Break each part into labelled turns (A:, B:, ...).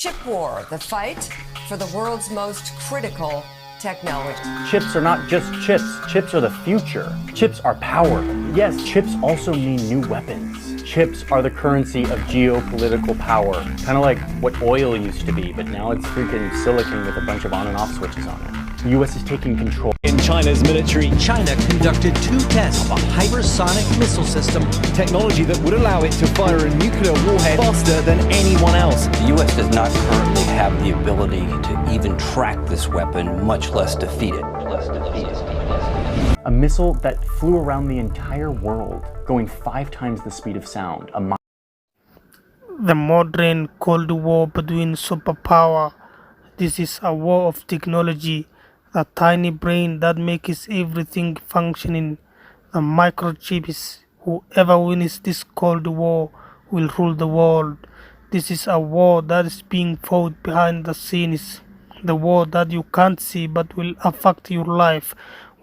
A: Chip war, the fight for the world's most critical technology.
B: Chips are not just chips. Chips are the future. Chips are power. Yes, chips also mean new weapons. Chips are the currency of geopolitical power. Kind of like what oil used to be, but now it's freaking silicon with a bunch of on and off switches on it. The US is taking control.
C: In China's military,
D: China conducted 2 tests of a hypersonic missile system,
C: technology that would allow it to fire a nuclear warhead faster than anyone else.
E: The U.S. does not currently have the ability to even track this weapon, much less defeat it.
B: A missile that flew around the entire world, going 5 times the speed of sound.
F: The modern Cold War between superpower. This is a war of technology, the tiny brain that makes everything functioning. The microchips. Whoever wins this Cold War will rule the world. This is a war that is being fought behind the scenes. The war that you can't see but will affect your life.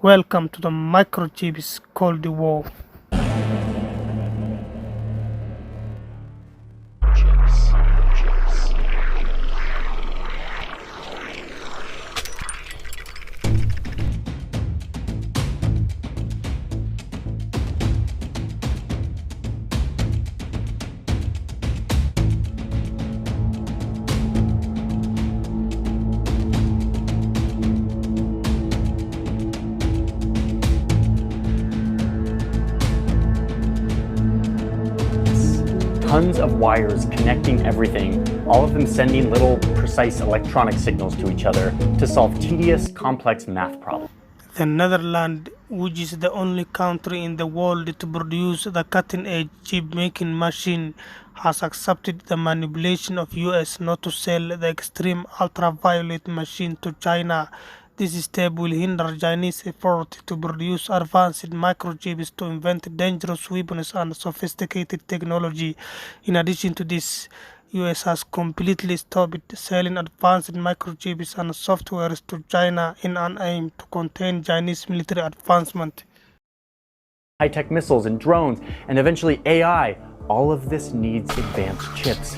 F: Welcome to the Microchips Cold War.
B: Tons of wires connecting everything, all of them sending little precise electronic signals to each other to solve tedious, complex math problems.
F: The Netherlands, which is the only country in the world to produce the cutting-edge chip-making machine, has accepted the manipulation of US not to sell the extreme ultraviolet machine to China. This step will hinder Chinese effort to produce advanced microchips to invent dangerous weapons and sophisticated technology. In addition to this, US has completely stopped selling advanced microchips and softwares to China in an aim to contain Chinese military advancement.
B: High-tech missiles and drones, and eventually AI, all of this needs advanced chips.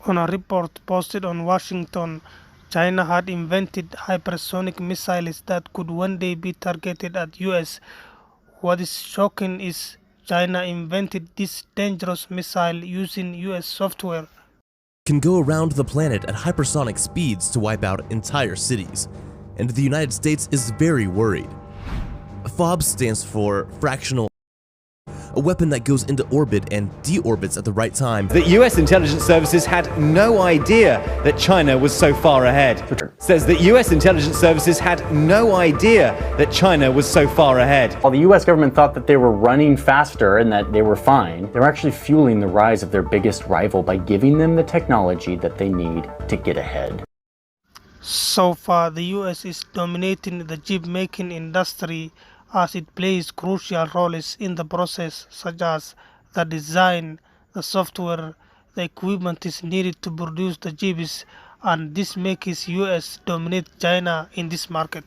F: On a report posted on Washington, China had invented hypersonic missiles that could one day be targeted at US. What is shocking is China invented this dangerous missile using US software.
G: Can go around the planet at hypersonic speeds to wipe out entire cities, and the United States is very worried. FOB stands for fractional, a weapon that goes into orbit and deorbits at the right time.
C: The US intelligence services had no idea that China was so far ahead. Says that US intelligence services had no idea that China was so far ahead.
B: While the US government thought that they were running faster and that they were fine, they were actually fueling the rise of their biggest rival by giving them the technology that they need to get ahead.
F: So far, the US is dominating the chip-making industry as it plays crucial roles in the process, such as the design, the software, the equipment is needed to produce the chips, and this makes US dominate China in this market.